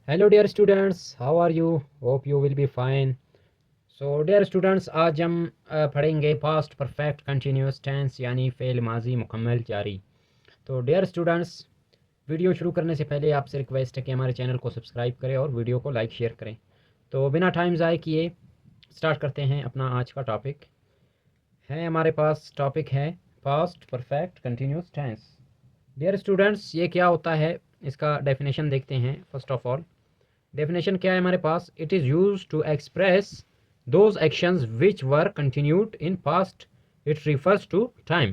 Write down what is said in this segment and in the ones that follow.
Hello dear students, how are you? Hope you will be fine. So dear students, आज हम पढ़ेंगे past perfect continuous tense यानी फ़ेल माजी मुकम्मल जारी। तो डियर स्टूडेंट्स, वीडियो शुरू करने से पहले आपसे रिक्वेस्ट है कि हमारे चैनल को सब्सक्राइब करें और वीडियो को लाइक शेयर करें। तो बिना टाइम ज़ाय किए स्टार्ट करते हैं अपना आज का टॉपिक। है हमारे पास टॉपिक है past perfect continuous tense. Dear students, ये क्या होता है, इसका डेफिनेशन देखते हैं। फर्स्ट ऑफ ऑल, डेफिनेशन क्या है हमारे पास? It is use to express those actions which were continued in past. It refers to time.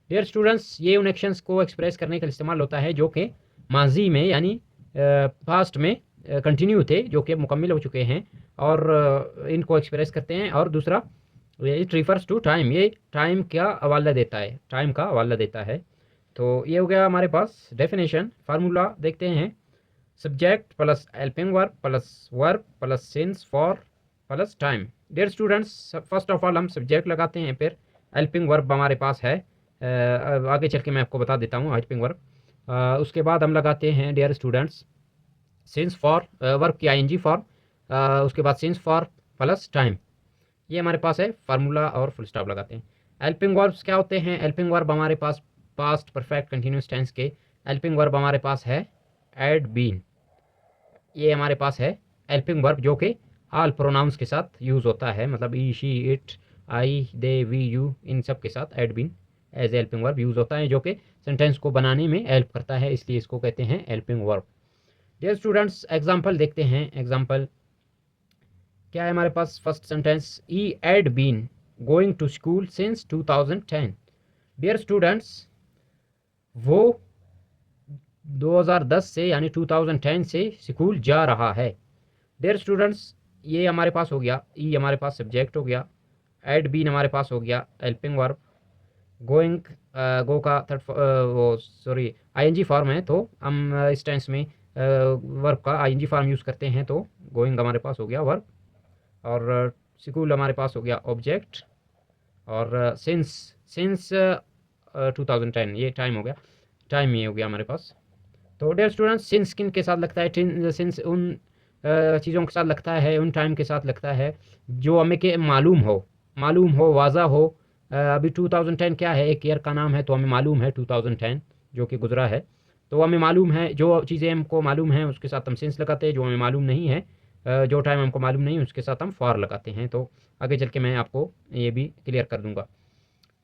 Dear students, ये उन एक्शंस को एक्सप्रेस करने का इस्तेमाल होता है जो कि माजी में यानी पास्ट में कंटिन्यू थे, जो कि मुकम्मल हो चुके हैं, और इनको एक्सप्रेस करते हैं। और दूसरा, इट रिफर्स टू टाइम, ये टाइम का हवाला देता है, टाइम का हवाला देता है। तो ये हो गया हमारे पास डेफिनेशन। फार्मूला देखते हैं। Subject plus helping verb plus verb plus since for plus time. Dear students, first of all हम सब्जेक्ट लगाते हैं, फिर हेल्पिंग वर्ब हमारे पास है। आगे चल के मैं आपको बता देता हूँ हेल्पिंग वर्ब। उसके बाद हम लगाते हैं dear students since for verb की आईएनजी फॉर्म। उसके बाद सिंस फॉर प्लस टाइम। ये हमारे पास है फार्मूला, और फुल स्टॉप लगाते हैं। हेल्पिंग वर्ब्स क्या होते हैं? हेल्पिंग वर्ब हमारे पास पास्ट परफेक्ट कंटिन्यूस टेंस के हेल्पिंग वर्ब हमारे पास है एड बीन। ये हमारे पास है हेल्पिंग वर्ब जो कि ऑल प्रोनाउंस के साथ यूज़ होता है, मतलब he she it I they we you, इन सब के साथ had been as helping verb use होता है, जो कि सेंटेंस को बनाने में हेल्प करता है, इसलिए इसको कहते हैं helping verb. Dear students, example देखते हैं। एग्जाम्पल क्या है हमारे पास? First sentence, he had been going to school since 2010। Dear students, वो 2010 से यानी 2010 से स्कूल जा रहा है। डियर स्टूडेंट्स, ये हमारे पास हो गया, ई हमारे पास सब्जेक्ट हो गया, एड बीन हमारे पास हो गया हेल्पिंग वर्ब, गोइंग गो का थर्ड वो सॉरी आईएनजी फॉर्म है, तो हम इस टेंस में वर्ब का आईएनजी फॉर्म यूज़ करते हैं, तो गोइंग हमारे पास हो गया वर्ब, और स्कूल हमारे पास हो गया ऑब्जेक्ट, और सिंस सिंस 2010 ये टाइम हो गया, टाइम ये हो गया हमारे पास। तो डियर स्टूडेंट्स, सिंस किन के साथ लगता है? सिंस उन चीज़ों के साथ लगता है, उन टाइम के साथ लगता है जो हमें के मालूम हो, वाज़ा हो। अभी 2010 क्या है? एक ईयर का नाम है, तो हमें मालूम है 2010 जो कि गुजरा है, तो हमें मालूम है। जो चीज़ें हमको मालूम हैं उसके साथ हम सिंस लगाते हैं, जो हमें मालूम नहीं है, जो टाइम हमको मालूम नहीं उसके साथ हम फॉर लगाते हैं। तो आगे चल के मैं आपको ये भी क्लियर कर दूंगा।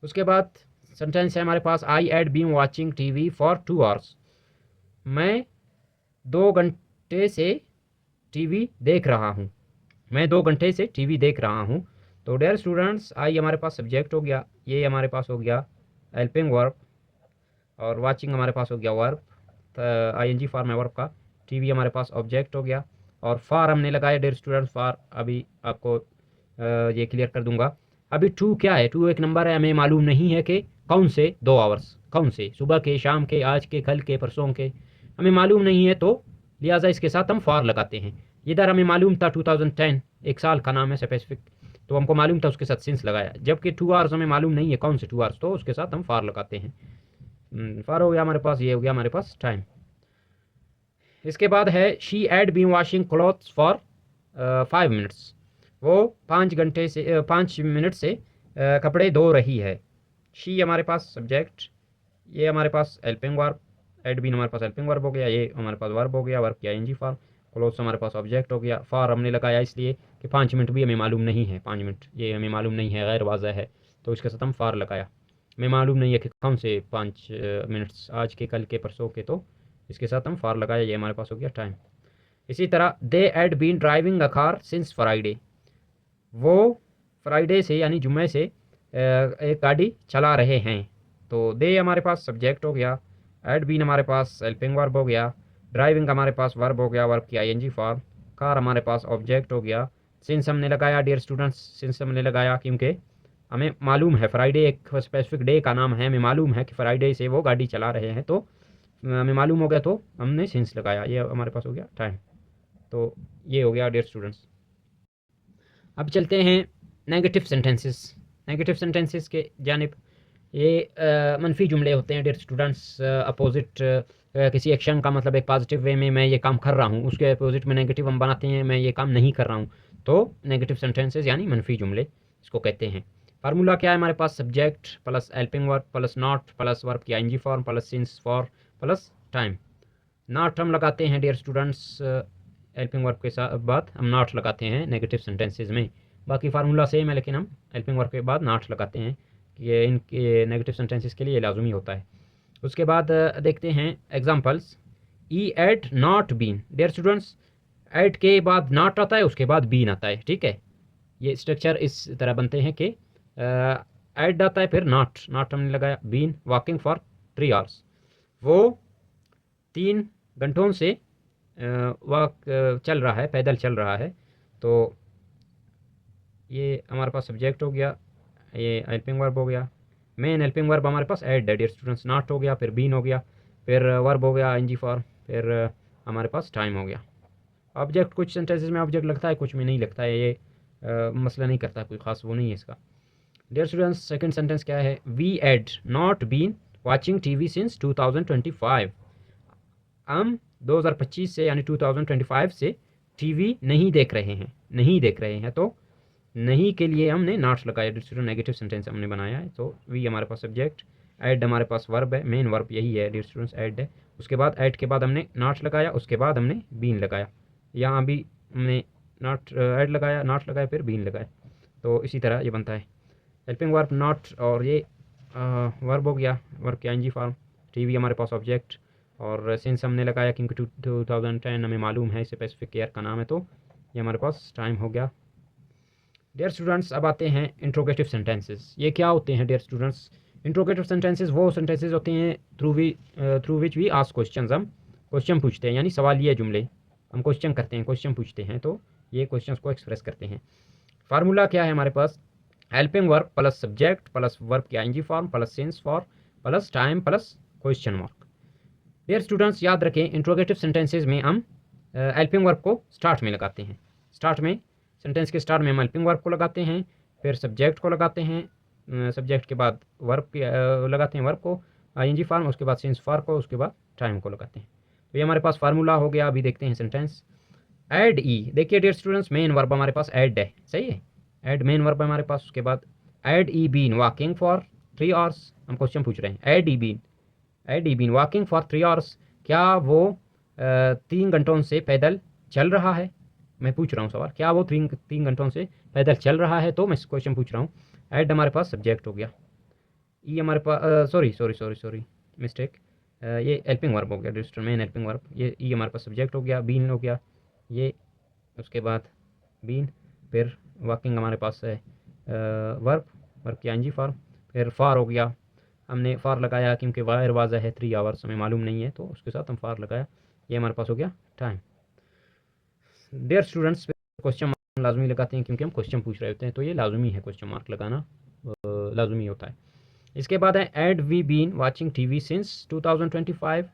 उसके बाद सेंटेंस है हमारे पास, I had been watching TV for 2 hours. मैं 2 घंटे से टीवी देख रहा हूँ। मैं 2 घंटे से टीवी देख रहा हूँ। तो डियर स्टूडेंट्स, आई हमारे पास सब्जेक्ट हो गया, ये हमारे पास हो गया हेल्पिंग वर्ब, और वाचिंग हमारे पास हो गया वर्ब, आईएनजी फॉर्म है वर्ब का, टीवी हमारे पास ऑब्जेक्ट हो गया, और फार हमने लगाया डियर स्टूडेंट्स, फार अभी आपको ये क्लियर कर दूंगा। अभी टू क्या है? टू एक नंबर है, हमें मालूम नहीं है कि कौन से 2 आवर्स, कौन से, सुबह के, शाम के, आज के, कल के, परसों के, हमें मालूम नहीं है, तो लिहाजा इसके साथ हम फॉर लगाते हैं। इधर हमें मालूम था 2010 एक साल का नाम है स्पेसिफिक, तो हमको मालूम था, उसके साथ सिंस लगाया। जबकि 2 आवर्स हमें मालूम नहीं है कौन से 2 आवर्स, तो उसके साथ हम फॉर लगाते हैं। फॉर हो गया हमारे पास, ये हो गया हमारे पास टाइम। इसके बाद है she had been washing clothes for 5 minutes. वो 5 घंटे से 5 मिनट से कपड़े धो रही है। शी हमारे पास सब्जेक्ट, ये हमारे पास हेल्पिंग वर्ब, एड बीन हमारे पास हेल्पिंग वर्ब हो गया, ये हमारे पास वर्ब हो गया, वर्ब की आईएनजी फॉर्म, क्लोथ्स हमारे पास ऑब्जेक्ट हो गया। फॉर हमने लगाया इसलिए कि 5 मिनट भी हमें मालूम नहीं है, 5 मिनट ये हमें मालूम नहीं है, गैर वाज़ह है, तो इसके साथ हम फॉर लगाया। हमें मालूम नहीं है कि कौन से 5 मिनट्स, आज के, कल के, परसों के, तो इसके साथ हम फॉर लगाया, ये हमारे पास हो गया टाइम। इसी तरह they had been driving a car since Friday. वो फ्राइडे से यानी जुम्मे से एक गाड़ी चला रहे हैं। तो दे हमारे पास सब्जेक्ट हो गया, एड बीन हमारे पास हेल्पिंग वर्ब हो गया, ड्राइविंग हमारे पास वर्ब हो गया, वर्ब की आईएनजी फॉर्म, कार हमारे पास ऑब्जेक्ट हो गया। सिंस हमने लगाया डियर स्टूडेंट्स, सिंस हमने लगाया क्योंकि हमें मालूम है फ्राइडे एक स्पेसिफिक डे का नाम है, हमें मालूम है कि फ्राइडे से वो गाड़ी चला रहे हैं, तो हमें मालूम हो गया, तो हमने सिंस लगाया, ये हमारे पास हो गया टाइम। तो ये हो गया डियर स्टूडेंट्स। अब चलते हैं नेगेटिव सेंटेंसेस। नेगेटिव सेंटेंसेस के जानिब, ये मनफी जुमले होते हैं डियर स्टूडेंट्स, अपोजिट किसी एक्शन का मतलब एक पॉजिटिव वे में मैं ये काम कर रहा हूँ, उसके अपोजिट में नेगेटिव हम बनाते हैं मैं ये काम नहीं कर रहा हूँ, तो नेगेटिव सेंटेंसेस यानी मनफी जुमले इसको कहते हैं। फार्मूला क्या है हमारे पास, subject plus helping verb plus not plus verb की ING form plus since for plus time. Not हम लगाते हैं डियर स्टूडेंट्स हेल्पिंग वर्ब के साथ बाद हम नॉट लगाते हैं नेगेटिव सेंटेंसेज में। बाकी फार्मूला सेम है लेकिन हम हेल्पिंग वर्ब के बाद नॉट लगाते हैं कि ये इनके नेगेटिव सेंटेंसेज के लिए लाजमी होता है। उसके बाद देखते हैं examples. He had not been, dear students had के बाद नॉट आता है, उसके बाद बीन आता है, ठीक है। ये स्ट्रक्चर इस तरह बनते हैं कि एड आता है फिर नॉट, नॉट हमने लगाया। बीन वॉकिंग फॉर 3 आवर्स, वो 3 घंटों से वॉक चल रहा है, पैदल चल रहा है। तो ये हमारे पास सब्जेक्ट हो गया, ये हेल्पिंग वर्ब हो गया। मेन हेल्पिंग वर्ब हमारे पास एड है डियर स्टूडेंट्स, नॉट हो गया, फिर बीन हो गया, फिर वर्ब हो गया एनजी फॉर्म, फिर हमारे पास टाइम हो गया। ऑब्जेक्ट कुछ सेंटेंसेस में ऑब्जेक्ट लगता है, कुछ में नहीं लगता है, ये मसला नहीं करता, कोई ख़ास वो नहीं है इसका। डियर स्टूडेंट्स सेकंड सेंटेंस क्या है, we had not been watching TV since 2025। हम 2025 से यानी 2025 से टीवी नहीं देख रहे हैं, नहीं देख रहे हैं। तो नहीं के लिए हमने नॉट लगाया, स्टूडेंट नेगेटिव सेंटेंस हमने बनाया है। तो वी हमारे पास सब्जेक्ट, ऐड हमारे पास वर्ब है, मेन वर्ब यही है डियर स्टूडेंट्स, ऐड है। उसके बाद ऐड के बाद हमने नॉट लगाया, उसके बाद हमने बीन लगाया। यहाँ भी हमने नॉट ऐड लगाया, नॉट लगाया, फिर बीन लगाया। तो इसी तरह ये बनता है हेल्पिंग वर्ब नॉट, और ये वर्ब हो गया, वर्ब के आईएनजी फॉर्म। टीवी हमारे पास ऑब्जेक्ट, और सिंस हमने लगाया क्योंकि 2010 हमें मालूम है स्पेसिफिक ईयर का नाम है, तो ये हमारे पास टाइम हो गया। डियर स्टूडेंट्स अब आते हैं इंट्रोगेटिव सेंटेंसेस। ये क्या होते हैं डियर स्टूडेंट्स, इंट्रोगेटिव सेंटेंसेस वो सेंटेंसेस होते हैं through which we ask questions, हम क्वेश्चन पूछते हैं, यानी सवालिया जुमले, हम क्वेश्चन करते हैं, क्वेश्चन पूछते हैं, तो ये क्वेश्चंस को एक्सप्रेस करते हैं। फार्मूला क्या है हमारे पास, helping verb plus subject plus verb की ING form plus since for plus time plus question mark. Dear students याद रखें इंट्रोगेटिव सेंटेंसेज में हम हेल्पिंग वर्ब को स्टार्ट में लगाते हैं, स्टार्ट में सेंटेंस के स्टार्ट में हम हेल्पिंग वर्ब को लगाते हैं, फिर सब्जेक्ट को लगाते हैं, सब्जेक्ट के बाद वर्ब की लगाते हैं वर्ब को आईएनजी फॉर्म, उसके बाद सिंस फॉर को, उसके बाद टाइम को लगाते हैं। तो ये हमारे पास फार्मूला हो गया। अभी देखते हैं सेंटेंस। एड ई, देखिए डियर स्टूडेंट्स मेन वर्ब हमारे पास एड है, सही है, एड मेन वर्ब हमारे पास। उसके बाद had he been walking for 3 hours, हम क्वेश्चन पूछ रहे हैं, had he been walking for 3 hours, क्या वो 3 घंटों से पैदल चल रहा है। मैं पूछ रहा हूँ सवाल, क्या वो 3 घंटों से पैदल चल रहा है, तो मैं क्वेश्चन पूछ रहा हूँ। एड हमारे पास सब्जेक्ट हो गया, ई हमारे पास सॉरी मिस्टेक, ये हेल्पिंग वर्ब हो गया dear student, main helping verb. ये ई हमारे पास सब्जेक्ट हो गया, बीन हो गया ये, उसके बाद बीन, फिर वॉकिंग हमारे पास है वर्ब की आईएनजी फॉर्म, फिर फॉर हो गया, हमने फॉर लगाया क्योंकि वायर वाजा है 3 आवर्स हमें मालूम नहीं है, तो उसके साथ हम फॉर लगाया। ये हमारे पास हो गया time. Dear students question mark लाजमी लगाते हैं क्योंकि हम क्वेश्चन पूछ रहे होते हैं, तो ये लाजमी है, क्वेश्चन मार्क लगाना लाजमी होता है। इसके बाद है had we been watching TV since 2025,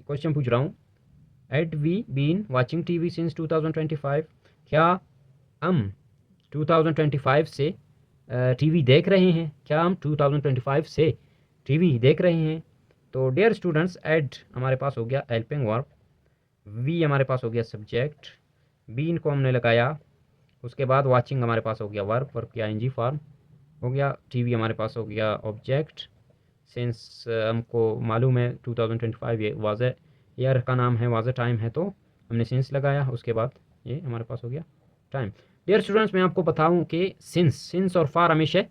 question पूछ रहा हूँ, had we been watching TV since 2025, क्या हम 2025 से टीवी देख रहे हैं, क्या हम 2025 से टीवी देख रहे हैं। तो डियर स्टूडेंट्स एड हमारे पास हो गया हेल्पिंग वर्ब, वी हमारे पास हो गया सब्जेक्ट, बीन को हमने लगाया, उसके बाद वाचिंग हमारे पास हो गया वर्ब की आईएनजी फॉर्म हो गया, टीवी हमारे पास हो गया ऑब्जेक्ट, सिंस हमको मालूम है 2025 ये वाज़ ईयर का नाम है, वाज़ टाइम है, तो हमने सिंस लगाया, उसके बाद ये हमारे पास हो गया टाइम। डियर स्टूडेंट्स मैं आपको बताऊं कि सिंस और फार हमेशा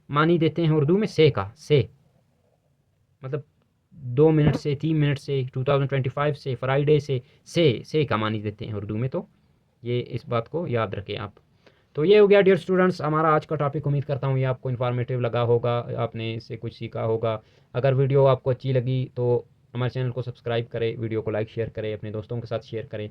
मानी देते हैं उर्दू में से का, से मतलब 2 मिनट से, 3 मिनट से, 2025 से, फ्राइडे से का मानी देते हैं उर्दू में, तो ये इस बात को याद रखें आप। तो ये हो गया डियर स्टूडेंट्स हमारा आज का टॉपिक। उम्मीद करता हूँ ये आपको इन्फॉर्मेटिव लगा होगा, आपने इससे कुछ सीखा होगा। अगर वीडियो आपको अच्छी लगी तो हमारे चैनल को सब्सक्राइब करें, वीडियो को लाइक शेयर करें, अपने दोस्तों के साथ शेयर करें।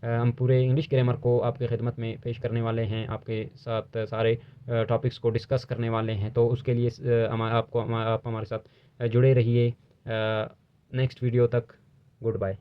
हम पूरे इंग्लिश ग्रामर को आपके खिदमत में पेश करने वाले हैं, आपके साथ सारे टॉपिक्स को डिस्कस करने वाले हैं, तो उसके लिए आप हमारे साथ जुड़े रहिए। नेक्स्ट वीडियो तक गुड बाय।